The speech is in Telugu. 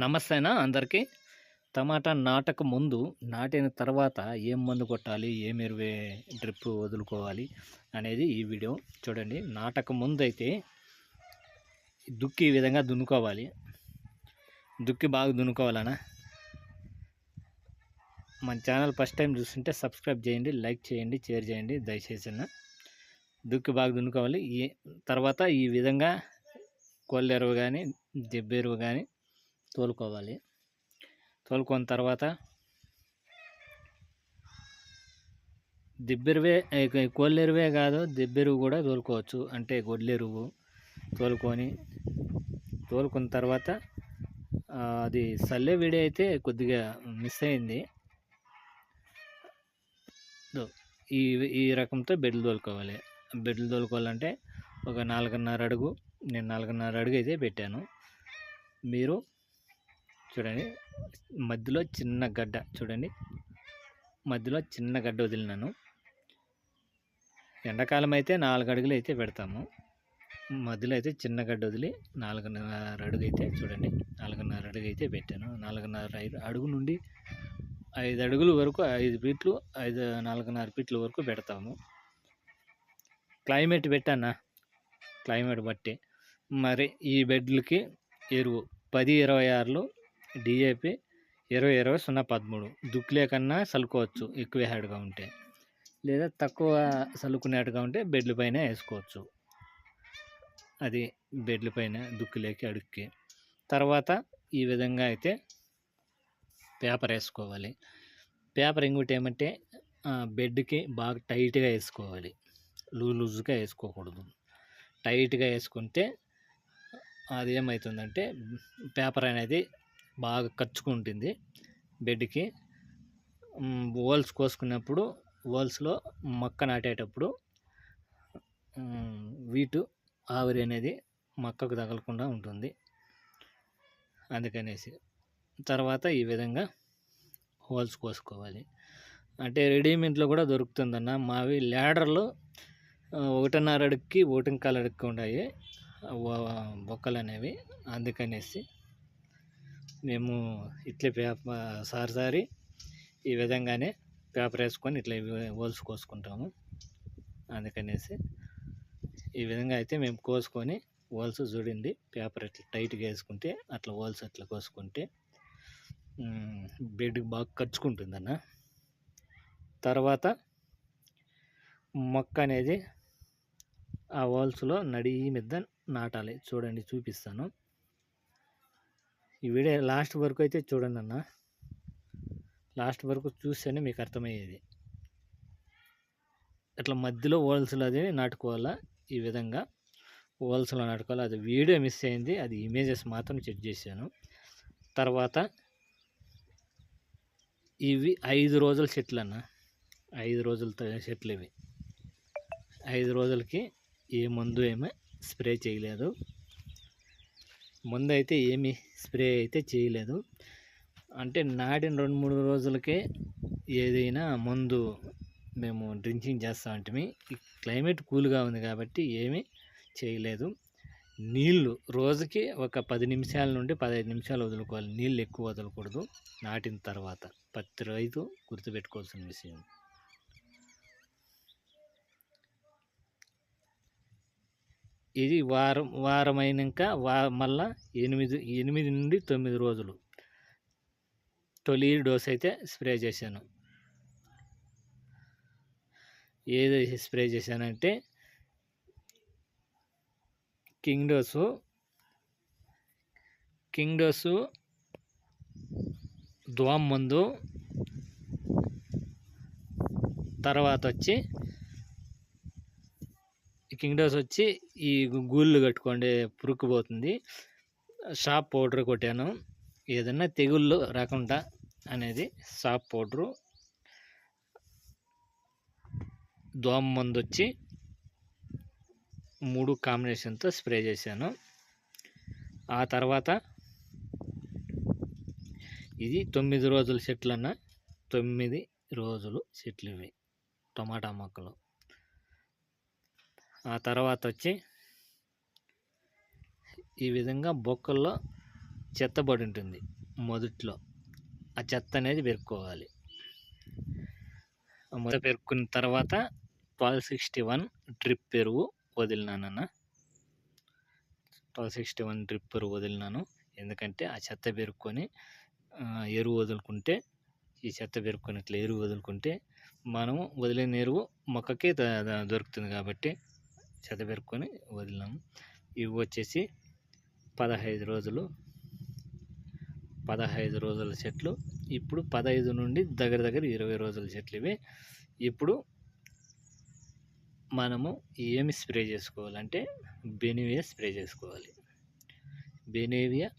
నమస్తేనా అందరికీ. టమాటా నాటక ముందు, నాటిన తర్వాత ఏం మందు కొట్టాలి, ఏం ఎరువే డ్రిప్ వదులుకోవాలి అనేది ఈ వీడియో చూడండి. నాటక ముందు అయితే దుక్కి ఈ విధంగా దున్నుకోవాలి. దుక్కి బాగా దున్నుకోవాలనా. మన ఛానల్ ఫస్ట్ టైం చూస్తుంటే సబ్స్క్రైబ్ చేయండి, లైక్ చేయండి, షేర్ చేయండి దయచేసి. దుక్కి బాగా దున్నుకోవాలి. తర్వాత ఈ విధంగా కోళ్ళెరువు కానీ దెబ్బెరువు కానీ తోలుకోవాలి. తోలుకున్న తర్వాత దిబ్బెరువే, కోళ్ళెరువే కాదు దిబ్బెరువు కూడా తోలుకోవచ్చు. అంటే గొడ్లెరువు తోలుకున్న తర్వాత అది సల్లే వీడియో అయితే కొద్దిగా మిస్ అయింది. ఈ ఈ రకంతో బెడ్లు తోలుకోవాలి. బెడ్లు తోలుకోవాలంటే ఒక 4.5 అడుగు, నేను 4.5 అడుగు అయితే పెట్టాను. మీరు చూడండి, మధ్యలో చిన్న గడ్డ చూడండి, మధ్యలో చిన్న గడ్డ వదిలినాను. ఎండాకాలం అయితే 4 అడుగులు అయితే పెడతాము. మధ్యలో అయితే చిన్న గడ్డ వదిలి 4.5 అడుగు అయితే చూడండి, 4.5 అడుగు అయితే పెట్టాను. 4.5 అడుగు నుండి 5 అడుగుల వరకు 5 ఫీట్లు 4.5 ఫీట్ల వరకు పెడతాము. క్లైమేట్ పెట్టానా, క్లైమేట్ బట్టి మరి ఈ బెడ్లకి ఎరువు 10-26 DAP, 20-20-0-13 దుక్కిలే కన్నా చల్లుకోవచ్చు ఎక్కువ హ్యాడ్గా ఉంటే, లేదా తక్కువ చల్లుకునేట్టుగా ఉంటే బెడ్ల పైన వేసుకోవచ్చు. అది బెడ్ల పైన దుక్కిలేకి అడుక్కి. తర్వాత ఈ విధంగా అయితే పేపర్ వేసుకోవాలి. పేపర్ ఇంకోటి ఏమంటే బెడ్కి బాగా టైట్గా వేసుకోవాలి, లూజ్గా వేసుకోకూడదు. టైట్గా వేసుకుంటే అది ఏమవుతుందంటే పేపర్ అనేది బాగా ఖర్చుకుంటుంది బెడ్కి. హోల్స్ కోసుకున్నప్పుడు, హోల్స్లో మొక్క నాటేటప్పుడు వీటు ఆవిరి అనేది మొక్కకు తగలకుండా ఉంటుంది. అందుకనేసి తర్వాత ఈ విధంగా హోల్స్ కోసుకోవాలి. అంటే రెడీమేడ్లో కూడా దొరుకుతుందన్న. మావి ల్యాడర్లు 1.5 అడుగుకి 1.25 అడుగుకి ఉన్నాయి బొక్కలు అనేవి. అందుకనేసి మేము ఇట్లే సారి ఈ విధంగానే పేపర్ వేసుకొని ఇట్లా హోల్స్ కోసుకుంటాము. అందుకనేసి ఈ విధంగా అయితే మేము కోసుకొని హోల్స్ చూడండి, పేపర్ ఇట్లా టైట్గా వేసుకుంటే అట్లా హోల్స్ అట్లా కోసుకుంటే బెడ్కి బాగా ఖర్చుకుంటుందన్న. తర్వాత మొక్క అనేది ఆ హోల్స్లో నడి మీద నాటాలి. చూడండి, చూపిస్తాను. ఈ వీడియో లాస్ట్ వరకు అయితే చూడండి అన్న, లాస్ట్ వరకు చూస్తేనే మీకు అర్థమయ్యేది. అట్లా మధ్యలో హోల్స్లో అది నాటుకోవాలా. ఈ విధంగా హోల్స్లో నాటుకోవాలి. అది వీడియో మిస్ అయింది, అది ఇమేజెస్ మాత్రం చెక్ చేశాను. తర్వాత ఇవి 5 రోజుల చెట్లు అన్న, 5 రోజుల చెట్లు ఇవి. 5 రోజులకి ఏ మందు ఏమీ స్ప్రే చేయలేదు. మందు అయితే ఏమి స్ప్రే అయితే చేయలేదు. అంటే నాటిన 2-3 రోజులకే ఏదైనా మందు మేము డ్రింకింగ్ చేస్తూ ఉంటాము. ఈ క్లైమేట్ కూల్గా ఉంది కాబట్టి ఏమీ చేయలేదు. నీళ్ళు రోజుకి ఒక 10 నిమిషాల నుండి 15 నిమిషాలు వదులుకోవాలి. నీళ్ళు ఎక్కువ వదలకూడదు నాటిన తర్వాత. ప్రతి రైతు గుర్తుపెట్టుకోవాల్సిన విషయం. ఇది వారం అయినాక మళ్ళా 8 నుండి 9 రోజులు తొలి డోస్ అయితే స్ప్రే చేశాను. ఏది స్ప్రే చేశానంటే కింగ్ డోసు దోమ మందు, తర్వాత వచ్చి కింగ్ డోస్ వచ్చి ఈ గూళ్ళు కట్టుకోండి పురుకు పోతుంది. షాప్ పౌడర్ కొట్టాను, ఏదన్నా తెగుళ్ళు రాకుండా అనేది. షాప్ పౌడరు, దోమ మందు వచ్చి 3 కాంబినేషన్తో స్ప్రే చేశాను. ఆ తర్వాత ఇది 9 రోజుల చెట్లు అన్న, 9 రోజులు చెట్లు ఇవి టమాటా మొక్కలు. ఆ తర్వాత వచ్చి ఈ విధంగా బొక్కల్లో చెత్త పడి ఉంటుంది మొదట్లో. ఆ చెత్త అనేది పెరుక్కోవాలి. మొదట పెరుక్కున్న తర్వాత 1261 డ్రిప్ ఎరువు వదిలినానన్న. 1261 డ్రిప్ ఎరువు వదిలినాను. ఎందుకంటే ఆ చెత్త పెరుక్కొని ఎరువు వదులుకుంటే, ఈ చెత్త పెరుక్కొని ఇట్లా ఎరువు వదులుకుంటే మనము వదిలిన ఎరువు మొక్కకే దొరుకుతుంది కాబట్టి చెత్త పెరుక్కొని వదిలినాము. ఇవి వచ్చేసి 15 రోజులు, 15 రోజుల చెట్లు. ఇప్పుడు 15 నుండి దగ్గర 20 రోజుల చెట్లు ఇవి. ఇప్పుడు మనము ఏమి స్ప్రే చేసుకోవాలంటే బెనివియా స్ప్రే చేసుకోవాలి. బెనివియా